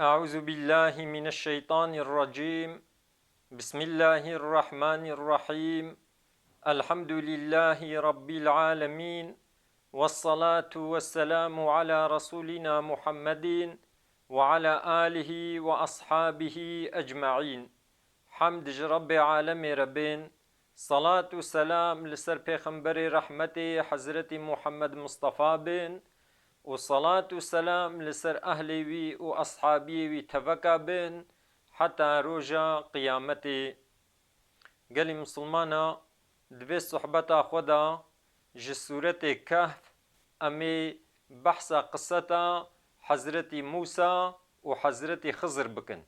أعوذ بالله من الشيطان الرجيم. بسم الله الرحمن الرحيم. الحمد لله رب العالمين، والصلاة والسلام على رسولنا محمد وعلى آله وأصحابه أجمعين. حمد رب عالم ربين، صلاة والسلام لسر پیغمبر رحمت حضرت محمد مصطفى بن، وصلاة والسلام لسر أهلي وي وأصحابي وي تفكا بن حتى روجا قيامتي. قالي مسلمانا دبي صحبتا خدا جسورة كهف أمي بحث قصة حضرت موسى وحضرت خضر بكن.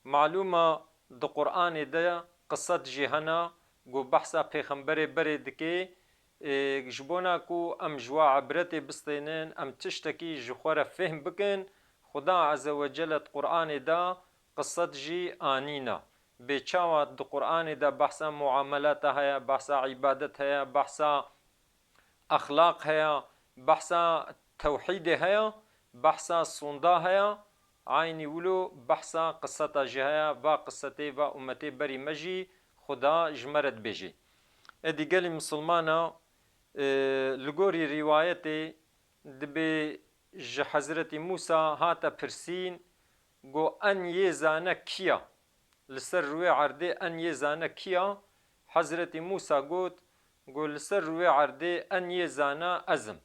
معلومة د قرآن ده قصة جهانا جو بحثا پیغمبر بردكي جبونا کو ام جوا عبرت بستينن ام تشتكي جخورة فهم بكن. خدا عز وجل قرآن دا قصة جي آنينا بيچاوات د قرآن دا بحثا معاملات هيا، بحثا عبادت هيا، بحثا أخلاق هيا، بحثا توحيد هيا، بحثا صندا هيا، عيني ولو بحثا قصة جهيا و قصتي و أمتي بري مجي خدا جمرد بيجي. ادي قالي مسلمانا لغوري روايتي دبي حضرت موسى هاتا برسين گو ان يزانا كيا لسر روي عردي ان يزانا كيا. حضرت موسى قوت گو لسر روي عردي ان يزانا أزم.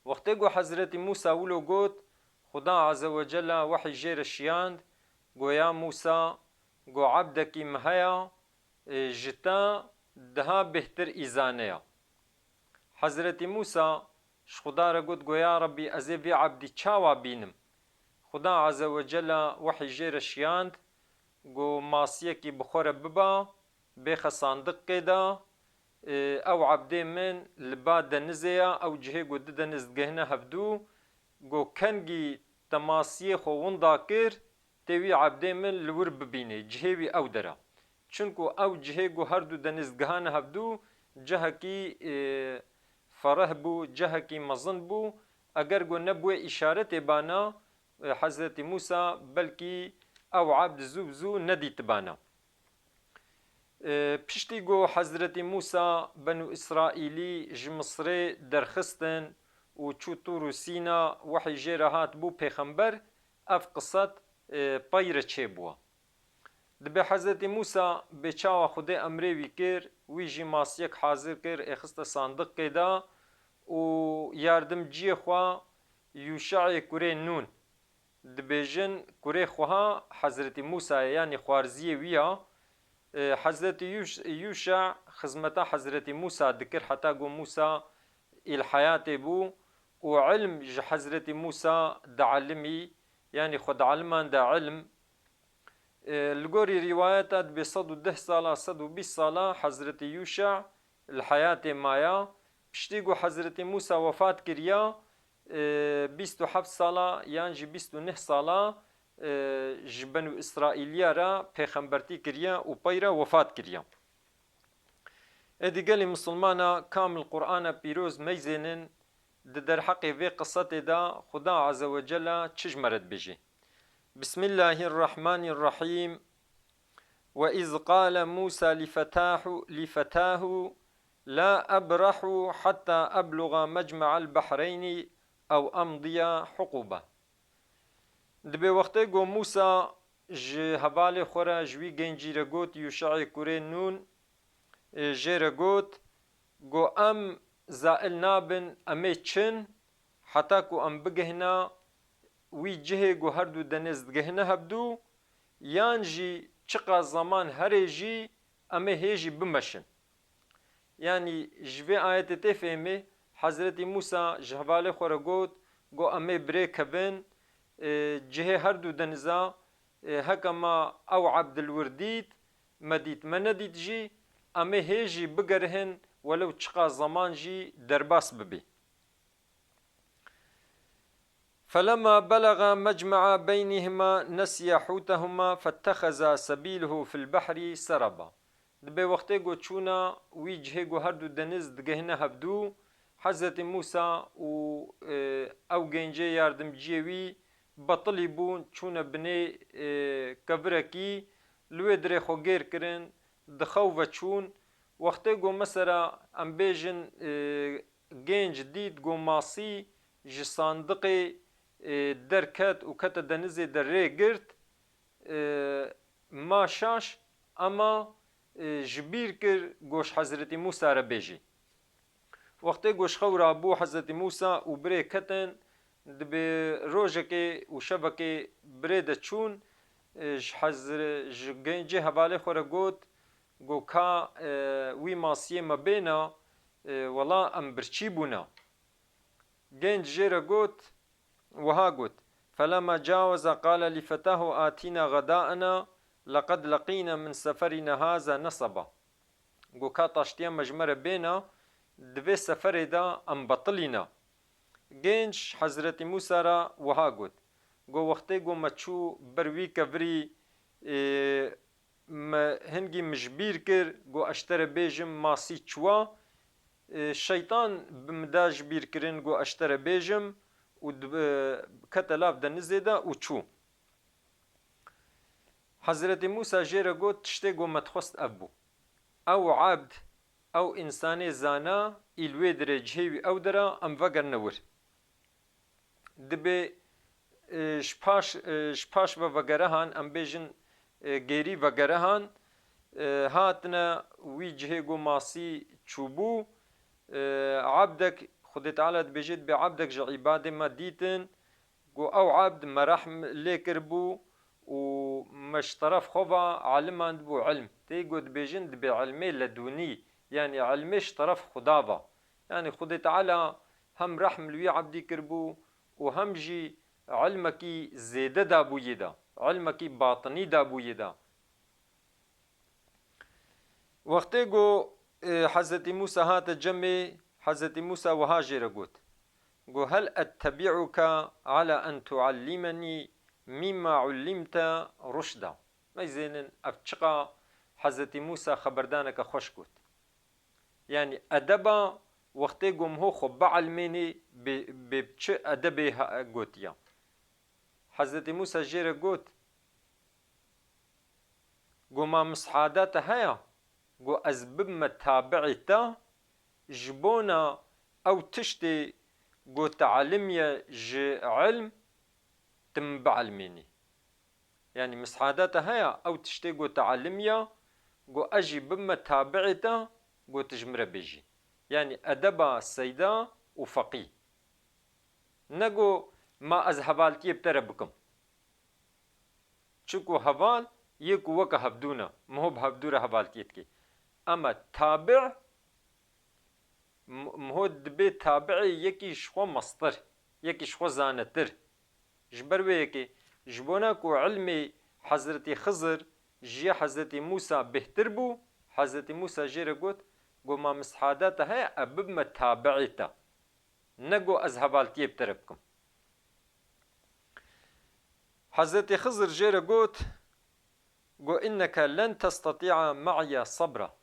وقتی گو حضرت موسى ولو قوت خدا عز وجل وحي جير الشياند گو يا موسى گو عبدك مهيا جتا دها بهتر إيزانيا. حضرت موسى خدا را قد گو يا ربي أزي في عبدي چاوا بينم. خدا عز وجل وحي جير الشياند گو ماسيكي بخور ببا بيخ صندق كدا او عبدي من لبا دنزيا او جهي قد دنز گهنه هفدو گو كنگي تماسيه خو وندا كر تيوي عبدي من لور ببيني جهيوي او درا. چونكو او جهي گو هر دو دنز گهانه هفدو جهكي فرح بو، جهكي مظن بو. اگر گو نبوه اشارت بانا حضرت موسى بلكي او عبد زو زو نديت بانا. پشتی گو حضرت موسى بنو اسرائيلي جمصري درخستن و چو طور سينا وحي جيرهات بو پیغمبر اف قصت پايره چه بوا. دبي حضرت موسى بچاوا خود امره وی کر وی جی ماسیک حاضر کر اخست صندوق کدا و یاردمجی خوا یوشع کوره نون دبيجن كوري خوها حضرت موسى يعني خوارزية ويا. حضرت يوشع خزمتا حضرت موسى ذكر حتى قو موسى الحياة بو وعلم حضرت موسى دعلمي يعني خد علمان دا علم. الجوري روايات بصدو 10 صالة صدو 20 صالة حضرت يوشع الحياة مايا بشتيقو حضرت موسى وفاة كريا 27 صالة يعني 29 صالة جبنو إسرائيليا را پیغمبرتي كريا و بايرا وفاة كريا. ادي قالي مسلمانا كامل القرآن بيروز ميزنن در حقي في قصة دا خدا عز وجل تشجمرت بيجي. بسم الله الرحمن الرحيم. وإذ قال موسى لفتاه لا أبرح حتى أبلغ مجمع البحرين أو أمضي حقوبة. دبي وقتی گو موسى جي هبالي خورا جوي گنجي رگوت يوشع كوري نون جي رگوت گو ام زائل نابن امي چن حتى كو ام بگهنا وي جهي گو هر دو دنز گهنا هبدو يان جي چقا زمان هري جي امي هيجي بمشن. يعني جوي آيات تفهمي حضرت موسى جهبالي خورا قوت گو امي بريك بن جهه هر دو دنزا هکما او عبد الورديت مديت منديت جي امي هيجي بگرهن ولو چقا زمان جي درباس ببي. فلما بلغ مجمع بينهما نسي حوتهما فاتخذ سبيله في البحر سربا. دبي وقتي گو چونا وي جهه گو هر دو دنز دگهنه هبدو حضرت موسى و او گنجه ياردم جيوي بطلی بوون چوونە بنێ کەڤرەکی لوێ درێ خۆ گێر کردن دخەو بە چوون وەختێ گۆ مەسەرە ئەم بێژن گەنج دیت گۆ ماسی ji sandiqê derket û kete denizê de rê girt ma şaş ama ji bîr kir goş Hezretî Musa re bêjî. Wextê goşxew rabû Hezretî Musa û birê ketin dibê rojekê û şevekê birê de çûn ji gencê hevalê xwe re got got ka wî masiyê me bêne wela em birçî bûne. Genç jê re got wiha got فلما جاوز قال لفتاه آتنا غداءنا لقد لقينا من سفرنا هذا نصبا. Got ka taştiya me ji me re bêne divê seferê de em betilîne. Genç Hezretî Musa re wiha got got wextê got me çû ber wî kevirî me hingî min ji bîr kir got ez te re bêjim masî çûwa şeytan bi min da ji bîr kirin got ez te re bêjim û kete lav denizê de û çû. Hezretî Musa jê re got tiştê got me dixwest ev bû. Ew abd ew însanê zana îl wê dirê cihê wî ew de re em vegerne wir. Dibê ji paş ve vegerehan em bêjin gêrî vegerehan hatine wî cihê got masî çûbû abdek Xwedê Teala dibêje dibê abdek ji îbadê me dîtin got ew abd me rehm lê kiribû û me ji teref xwe ve aliman dibû ilm. Tê got dibêjin dibê ilmê ledûnî yani ilmê ji teref Xuda ve. Yani Xwedê Teala hem rehm li wî abdî kiribû û hem jî ilmekî zêde dabû yê de ilmekî batinî dabû yê de. Wextê got Hezretî Musa hate cemê Hezretî Musa wiha jê re got got hel ettebi'uka ala en tuallimenî mîma ullimte ruşda. Meyzênin ev çiqa Hezretî Musa xeberdaneke xweş got. Yani edeba wextê got min xwe bielmênê bê çi edebê gotiye. Hezretî Musa jê re got got ma mis'ada te heye got ez bibme tabi'ê te ji bona ew tiştê got teelimiye ji ilm tu min bielmênî. Yani mis'ada te heye ew tiştê got teelimiye got ez jî bibme tabi'ê te got tu ji min re bêjî. Yani edeba seyda û feqî. Ne got ma ez hevaltiyê bi te re bikim. Çunku heval yê ku weke hevdûn e miho bi hevdû re hevaltiyê dike. Ama tabi' miho dibê tabi'ê yekî ji xwe mestir yekî ji xwe zanetir. Ji ber wê yekê ji bona ku ilmê Hezretî Xizir ji Hezretî Musa bêhtir bû Hezretî Musa jê re got got ma mis'ada te heye ev bibme tabi'ê te. Ne got ez hevaltiyê bi te re bikim. Hezretî Xizir jê re got got inneke len testatî'a ma'iye sabra.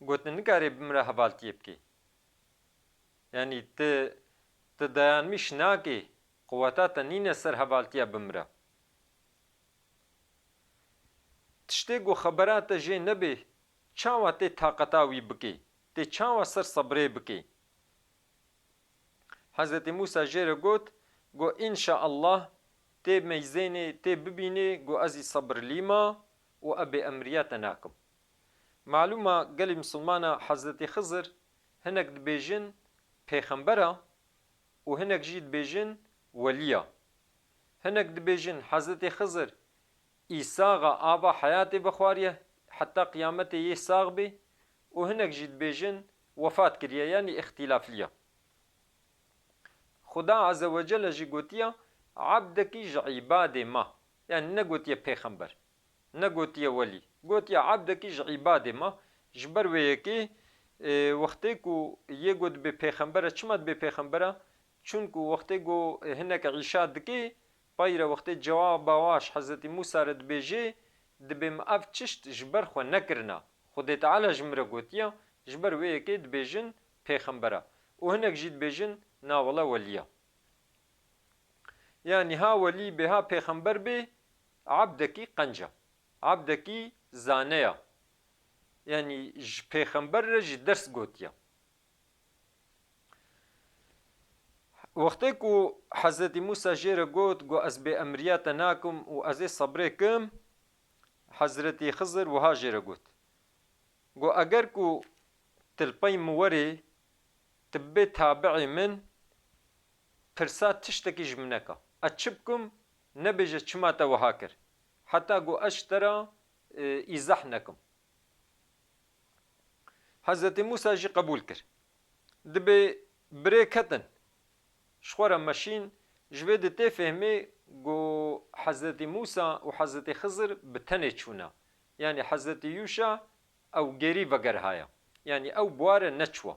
Got tu nikarî bi min re hevaltiyê bikî. Yani tu dayanmış nakî quweta te nîne ser hevaltiya bi min re. Tiştê got xebera te jê nebê çawa tê taqeta wî bikî tê çawa ser sebrê bikî. Hezretî Musa jê re got got înşaallah tê meyzênê tê bibînê got ez î sebrlîma û ev bêemriya te nakim. Malûm e gelê misilmana Hezretî Xizir hinek dibêjin pêxember e û hinek jî dibêjin welî ye. Hinek dibêjin Hezretî Xizir îsaxa ava heyatê bixwariye heta qiyametê yê sax bê û hinek jî dibêjin wefat kiriye yani ixtilaflî ye. Xuda Azze ve Celle jî gotiye abdekî ji îbadê me yani ne gotiye pêxember ne gotiye welî gotiye abdekî ji îbadê me ji ber wê yekê wextê ku yê got dibê pêxember e çima dibê pêxember e çunku wextê got hinek îşa dike payre wextê cewaba waş Hezretî Musa re dibêje dibê me ev çişt ji ber xwe nekirine Xwedê Teala ji min re gotiye ji ber wê yekê dibêjin pêxember e û hinek jî dibêjin nawela welî ye. يعني ها ولي بها پیغمبر به عبدكي قنجة عبدكي زانية يعني پیغمبر رج درس قوتيا. وقتی کو حضرت موسی جیر گوت گو از به امریات ناکم و از صبر کم حضرت خضر وها جیر گوت گو اگر کو تلپی موری تبي تابعي من پرسات تشتكي جمنكا اتشبكم نبجة چماتا وهاكر حتى قو اشترى ازحنكم. حضرت موسى جي قبول كر دبي بريكتن شخورا ماشين جويد تفهمي قو حضرت موسى وحضرت خضر بتنه چونا يعني حضرت يوشع او گيري وگر هايا يعني او بوار نچوا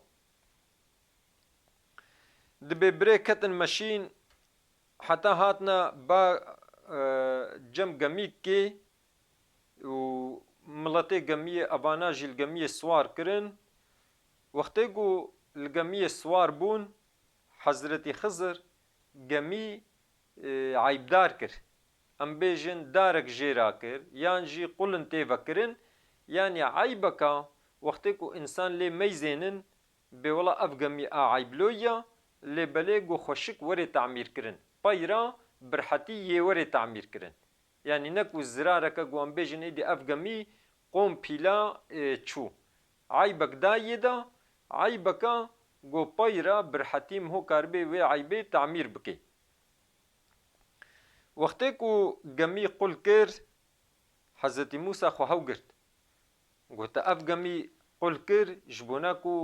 دبي بريكتن ماشين حتى هاتنا با جم گميك كي و ملتي گمية ابانا جيل گمية سوار كرن وقتی قو الگمية سوار بون حضرت خضر گمی عیبدار کر ام بیجن دارک جیرا کر یان جی قلن تیوه کرن yani عیبکا وقتی کو انسان لی میزینن به ولا اف گمی عیبلویا لی بلی گو خوشک وری تعمیر کرن پایرا برحتی یه وری تعمیر کرن yani نکو زرارکا گو ام بیجن ایدی اف گمی قوم پیلا چو عیبک دایه دا عیبکا گو پایرا برحتیم هو کاربه و عیبه تعمیر بکی. وقتی کو گمی قل کر حضرت موسی خو هاو گرد گو تا اف گمی قل کر جبونا کو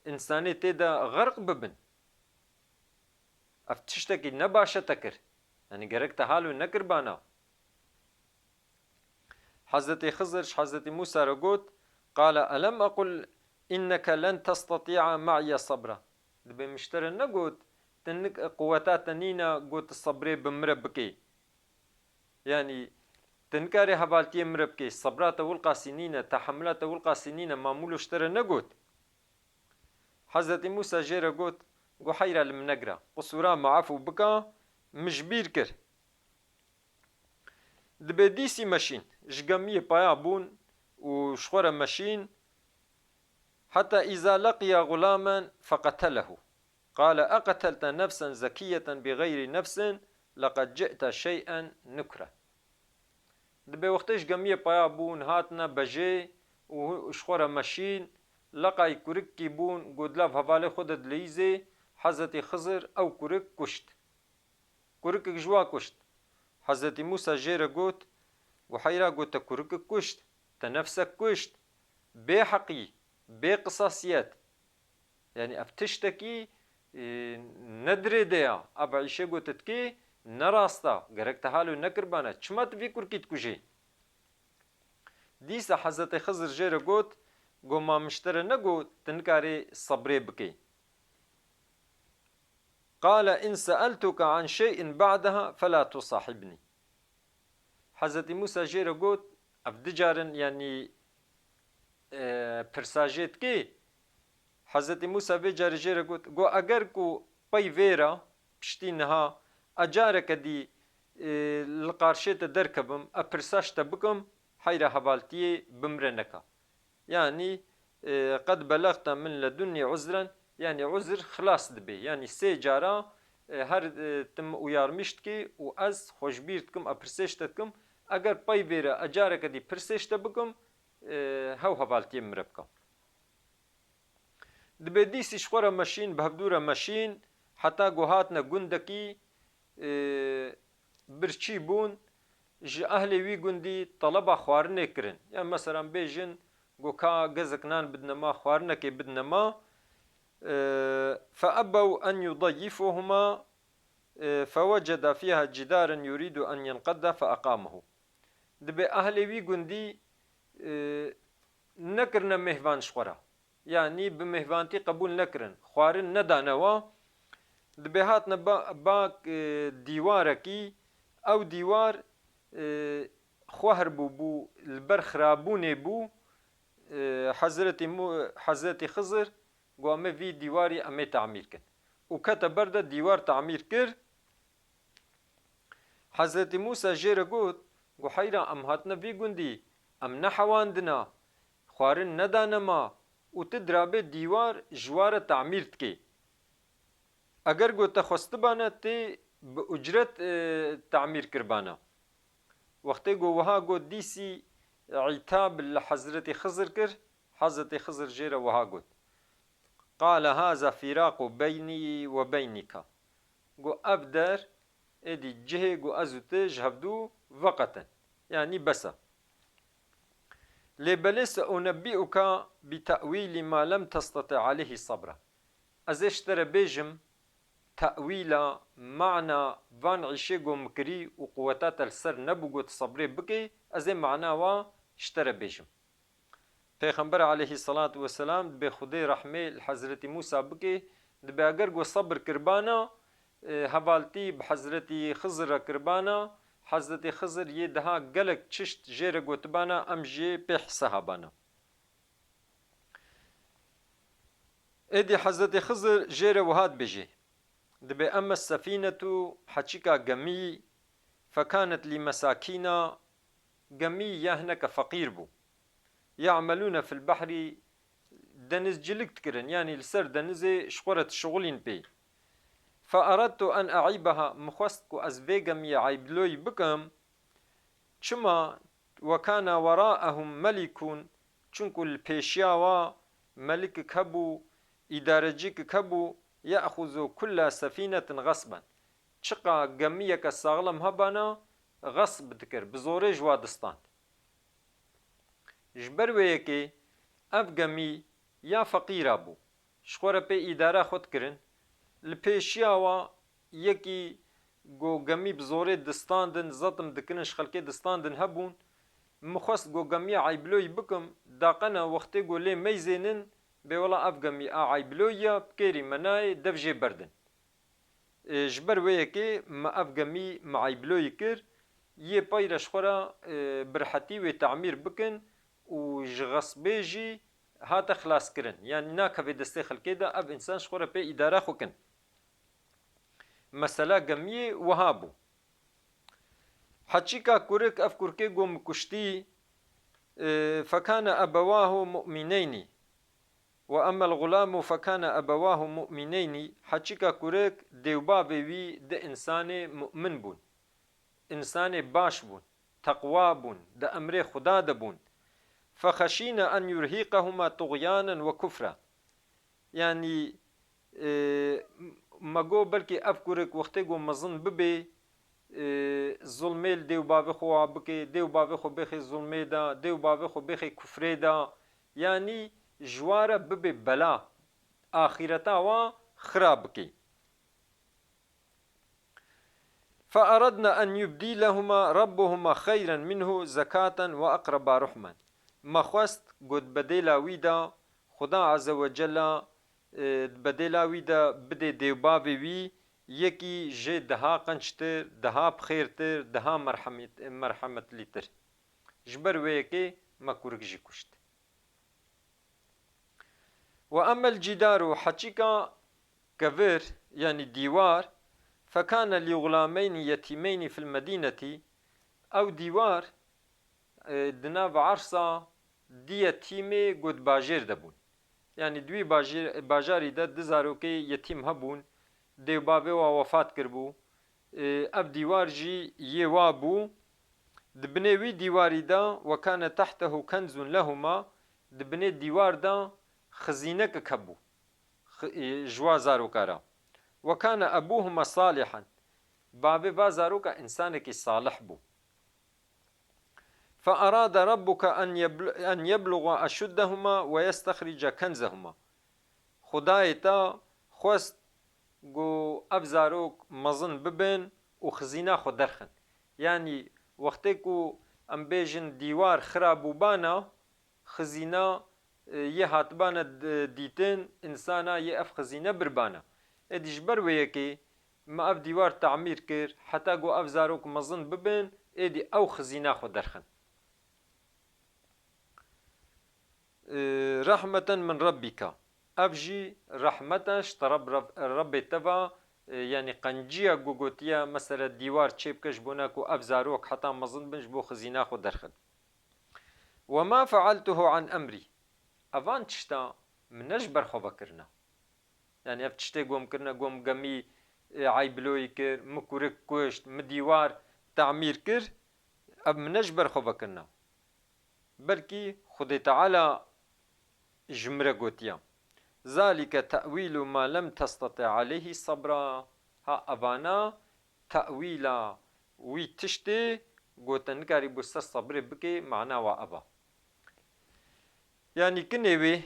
انسانی تیدا غرق ببن اف تشتکی نباشه تکر yani gerek تحالو نکر بانا. حضرت خضر حضرت موسی را گوت قال ألم أقل إنك لن تستطيع معي صبرا دبي مشتري نقول تنك قواتات نينا قوت الصبري بمربكي يعني تنكاري حبالتي مربكي صبرات ولقى سنين تحملات ولقى سنين معمول اشتري نقول حضرت موسى جيرا قوت قو حيرا المنقرة قصورا معفو بكا مجبير كر دبي ديسي ماشين جقامية بايا بون وشخورا ماشين حتى إذا لقي غلاما فقتله قال أقتلت نفسا زكية بغير نفس لقد جئت شيئا نكرا. دبي وقتش جميع بايا بون هاتنا بجي وشخورا ماشين لقاي كورك بون قدلاف هفالي خودت ليزي حضرت خضر أو كورك كشت كورك جوا كشت حضرت موسى جيرا قوت وحيرا قوت كورك كشت تنفسك كشت بحقي بقصاصيات يعني افتشتكي ندري ديا ابعيشه قوتتكي نراستا غرق تحالو نكربانا چمت في كوركيت كوجي ديسا حضرت خضر جيرا قوت قو ما مشتري نقو تنكاري صبري بكي قال إن سألتك عن شيء بعدها فلا تصاحبني. حضرت موسى جيرا قوت افدجارن يعني پرساجت کی حضرت موسی به جرجر گو اگر کو پی ویرا پشتی نها اجارک دی لقارشت درکبم اپرساشت بکم حیره حوالتی بمرنکا yani قد بلغت من لدني عذرا yani عذر خلاص دبي yani سه جارا her تم uyarmışt ki و az خوشبیرتکم اپرسشتکم اگر پی ویرا اجارک دی پرسشت بکم هاو هفالتي مربكا دبي ديسي شخورا ماشين بهبدورا ماشين حتى قوهاتنا قندكي برشي بون جي أهلي وي قندي طلبا خوارنه كرن يعني مثلا بيجن قو كا قزقنان بدنا ما خوارنكي بدنا ما فأبوا أن يضيفوهما فوجد فيها جدارا يريد أن ينقض فأقامه دبي أهلي وي قندي نكرنا مهوان شخورا يعني بمهوانتي قبول نكرن خوارن ندانوا دبي هاتنا باك ديواركي او ديوار خوهر بو البر خرابوني بو حضرت خضر قوامي في ديواري امي تعمير كن وكتا بردا ديوار تعمير كر حضرت موسى جيرا قوت قو حيرا ام هاتنا في قندي ام نحواندنا خوارن ندانما و تدرابه دیوار جوار تعمیر تکی اگر گو تخواستبانه تی به اجرت تعمیر کربانه وقتی گو وها گو دیسی عتاب لحضرت خضر کر حضرت خضر جيرا وها قد قال هذا فراق بيني وبينك قو أبدر ادي جهه قو أزوت جهبدو وقتا يعني بسا لبلس أنبئك بتأويل ما لم تستطع عليه صبرا أزشتر بيجم تأويل معنى فان عشي قو مكري وقوتات السر نبو قو تصبري بكي أزي معنى وا اشتر بيجم پیغمبر علیه الصلاة والسلام به خدای رحمه حضرت موسی بکی دبی اگر گو صبر کربانا حوالتی به حضرت خضر کربانا حضرت خضر یه دها گلک چشت جیر گوتبانا ام جی پیح صحابانا ادی حضرت خضر جیر وهاد بجی دبی اما السفینة حچیکا گمی فكانت لمساكين گمی یهنک فقیر بو يعملون في البحر دنز جلكت كرن يعني لسر دنز شقرة شغلين بي فأردت أن أعيبها مخوستكو أزبيغم يعيبلوي بكم چما وكان وراءهم ملك چونكو البيشياوا ملك كبو إدارجيك كبو يأخذ كل سفينة غصبا چقا گميك الساغلم هبانا غصب تكر بزوري جوادستان جبر ویکی اف گمی یا فقیره بو شخوره پی اداره خود کرن لپیشیاوا یکی گو گمی بزوره دستاندن زدم دکنش خلقه دستاندن هبون مخواست گو گمی عیبلوی بکم داقنا وقتی گو لی میزینن به ولا اف گمی عیبلوی بکری منای دفجه بردن جبر ویکی ما اف گمی معیبلوی کر یه پای رشخوره برحتی و تعمیر بکن و جغصبه جي هاتا خلاص كرن يعني ناكا في دستي خلقه دا اب انسان شخورة بي ادارة خوكن مسألة قمية وهابو حچيكا كورك اف كوركي قوم كشتي فكان أبواه مؤمنين وأما الغلام فكان أبواه مؤمنين حچيكا كورك ديوبا بيوي دا إنسان مؤمن بون إنسان باش بون تقوى بون دا أمر خدا دا بون فخشينا أن يرهقهما طغيانا وكفرا يعني ما جو بلكي أفكرك وقتي جو مظن ببي ظلميل ديو بابي خو بكي ديو بابي خو بخي ظلمي دا ديو بابي خو بخي كفري دا يعني جوارة ببي بلا آخرتا و خرابكي فأردنا أن يبديلهما ربهما خيرا منه زكاة وأقرب رحما ما خواست قد بديلا ويدا خدا عز وجل بديلا ويدا بدي ديوبابي وي يكي جي دها قنشتر دها بخيرتر دها مرحمة لتر جبر ويكي ما كورك جي كشت وأما الجدار حچيكا كفر يعني ديوار فكان لغلامين يتيمين في المدينة أو ديوار دناف عرصة دي يتيمي قد باجير دبون يعني دوي باجاري دا دزاروكي يتيم هبون ديو بابي وفات كربو اب ديوار جي يوابو دبنيوي ديواري دا وكان تحته كنز لهما دبني ديوار دا خزينك كبو جوا زاروكارا وكان أبوهما صالحا بابي بازاروكا إنسانك صالح بو فأراد ربك أن يبلغ أشدهما ويستخرج كنزهما خدايتا خوست جو أفزاروك مظن ببن وخزينة خدرخن يعني وقتكو أم بيجن ديوار خرابو بانا خزينة يهاتبانا ديتن إنسانا يأف خزينة بربانا ادي جبر ويكي ما اف ديوار تعمير كر حتى جو اف زاروك مظن ببن ادي او خزينة خو درخن رحمة من ربك افجي رحمتش ترب رب تبا يعني قنجية قوقوتيا مثلا ديوار تشيب كش بوناكو أفزاروك حتى مظن بنج بو خزينة خو درخل. وما فعلته عن أمري أفان تشتا منش برخو بكرنا يعني اف تشتي قوم كرنا قوم قمي عيبلوي كر مكورك كوشت مديوار تعمير كر اب منش برخو بكرنا بلكي خدي تعالى جمرة قوتيا ذلك تأويل ما لم تستطع عليه صبرا ها أفانا تأويلا وي تشتي قوتن كاري بوستا صبر بكي معنا وأبا يعني كنوي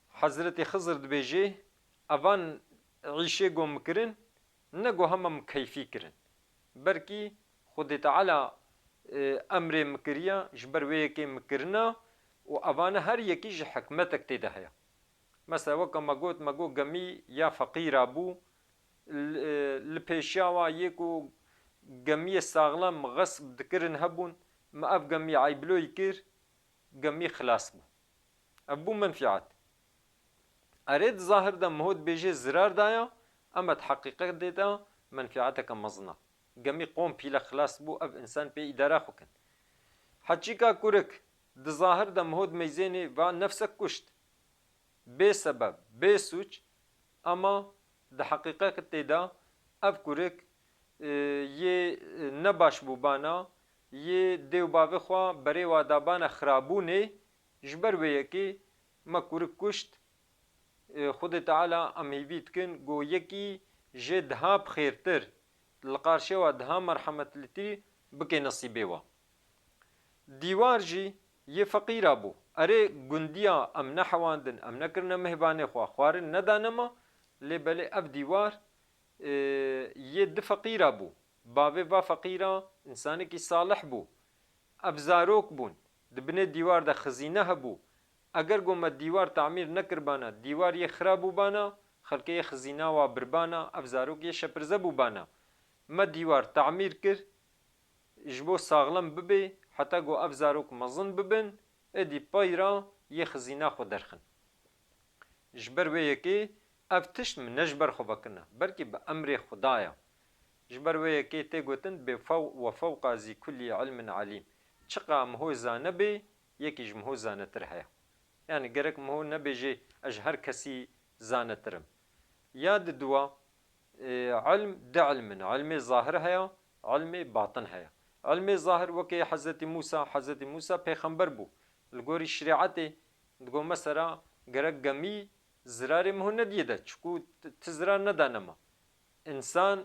حضرت خضر دبيجي أفان عيشي قوم مكرن نقو هم مكيفي كرن بركي خدي تعالى أمر مكريا جبر ويكي مكرنا وأفانا هر يكي جي حكمتك تدهيا مثلا وكا ما قو قمي يا فقير أبو البيشاوا يكو قمي ساغلام غصب دكرن هبون ما أف قمي عيبلو يكر قمي خلاص بو أبو منفعات أريد ظاهر دا مهود بيجي زرار دايا أما تحقيقك ديتا منفعتك مزنا قمي قوم بيلا خلاص بو أف إنسان بي إدارة خوكن حجيكا كورك دا ظاهر دا مهود ميزيني و نفسك كشت بي سبب بي سوچ اما د حقیقت تیدا اف کورک یه نباش بوبانا یه دیو باوی خوا بری وادابانا خرابونه جبر ویکی ما کورک کشت خود تعالی امیویت کن گو یکی جه دها بخیرتر لقارشه و دها مرحمت لتی بکی نصیبه و دیوار جی یه فقیر بو اره گندیا ام نحواندن ام نکرن مهبانه خوا خوارن ندانما لبلی اف دیوار یه د فقیر بو باوی و فقیره انسانی کی صالح بو اف زاروک بون دبنه دیوار دا خزینه هبو اگر گوم دیوار تعمیر نکر بانا دیوار یه خرابو بانا خلکه یه خزینه و بربانا اف زاروک یه شپرزه بو بانا ما دیوار تعمیر کر جبو ساغلم ببی حتی گو اف زاروک مزن ببن ادی پایرا یه خزینه خو درخن جبر ویکی اف تشت من نجبر خو بکنا بلکه به امر خدایا جبر ویکی تی گوتن به و فوق ذی کل علم علیم چقا مهو زانه بی یکی جمهو زانه تر هیا yani gerek مهو نبیجی اج هر کسی زانه ترم یاد دوا علم ده علم ظاهر هیا علم باطن هیا علم ظاهر وكي حضرت موسى پیغمبر بو الگوری شریعت دگو مثلا گرک گمی زرار مهو ندیده چکو تزرار ندانما انسان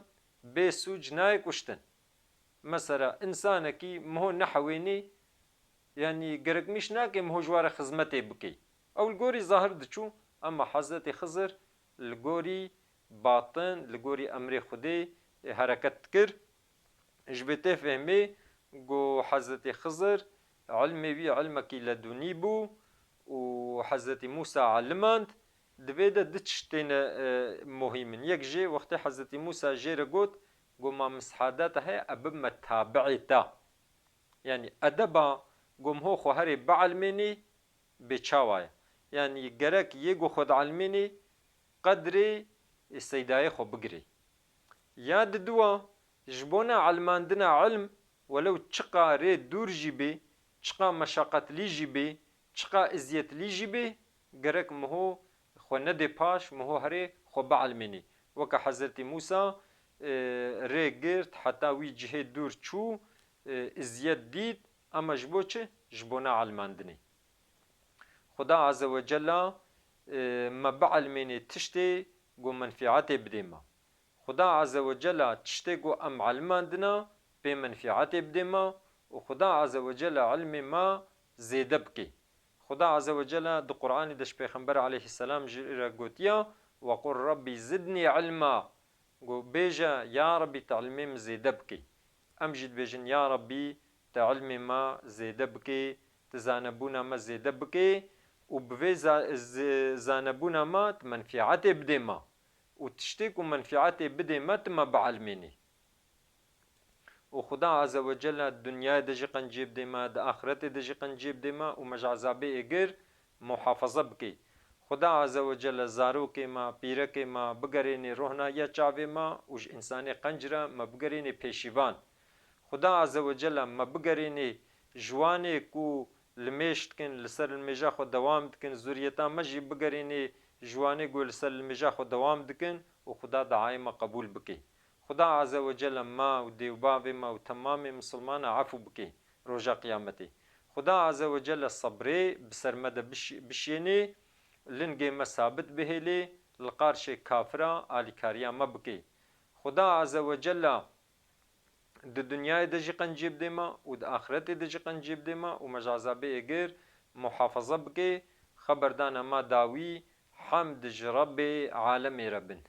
بے سوج نای کشتن مثلا انسان کی مهو نحوینی يعني گرک میش ناکه مهو جوار خدمت بکی او الگوری ظاهر دچو اما حضرت خضر الگوری باطن الگوری امر خودی حرکت کر جبته فهمي جو حضرت خضر علمي بي علمك لدني بو وحضرت موسى علماند دبيدا دتشتين مهمين يك جي وقت حضرت موسى جي رقوت جو ما مسحادات هي أبب متابعتا يعني أدبا قوم هو خو هري بعلمني بچاوايا يعني جرك يجو خد علمني قدري السيداي خو بقري ياد دوا جبونا علماندنا علم ولو تشقى ريد دور جيبي تشقى مشاقت لي جيبي تشقى ازيت لي جيبي جرك مهو خو ندي باش مهو هري خو بعلمني وكا حضرت موسى ري قرت حتى وي جهه دور تشو ازيت ديد اما جبوچه جبونا علماندني خدا عز وجل ما بعلمني تشتي قو منفعاتي بديما خدا عز وجل تشتيقو ام علماندنا بمنفعات بدما وخدا عز وجل علم ما زيد بكي خدا عز وجل دو قرآن دش پیغمبر عليه السلام جرى قوتيا وقل ربي زدني علما قو بيجا يا ربي تعلمي زيد بكي امجد بيجن يا ربي تعلمي ما زيد بكي تزانبونا ما زيد بكي وبفي زانبونا ما منفعات بدما وتشتيك منفعاتي بدي ما تما بعلميني وخدا عز وجل الدنيا دجي قنجيب ديما د آخرت دجي قنجيب ديما ومجعزابي اجر محافظة بكي خدا عز وجل زاروک ما پیرک ما بگرینی روحنا یا چاوی ما وش انسان قنجره ما بگرینی پیشیوان خدا عز وجل ما بگرینی جوانی کو لمیشت کن لسر المجا خود دوام دکن زوریتا مجی بگرینی جوانی کو لسر المجا خود دوام دکن و خدا دعای ما قبول بکی خدا عز وجل ما و دیوباب ما و تمام مسلمان عفو بکی روژا قیامتی خدا عز وجل صبری بسرمده بشینی لنگی ما ثابت بهلی لقارش کافرا آلیکاریا ما بکی خدا عز وجل د دنیای دجی قنجیب دیما و د آخرت دجی قنجیب دیما و مجازابه اگر محافظه بکی خبردان ما داوی حمد رب عالم ربن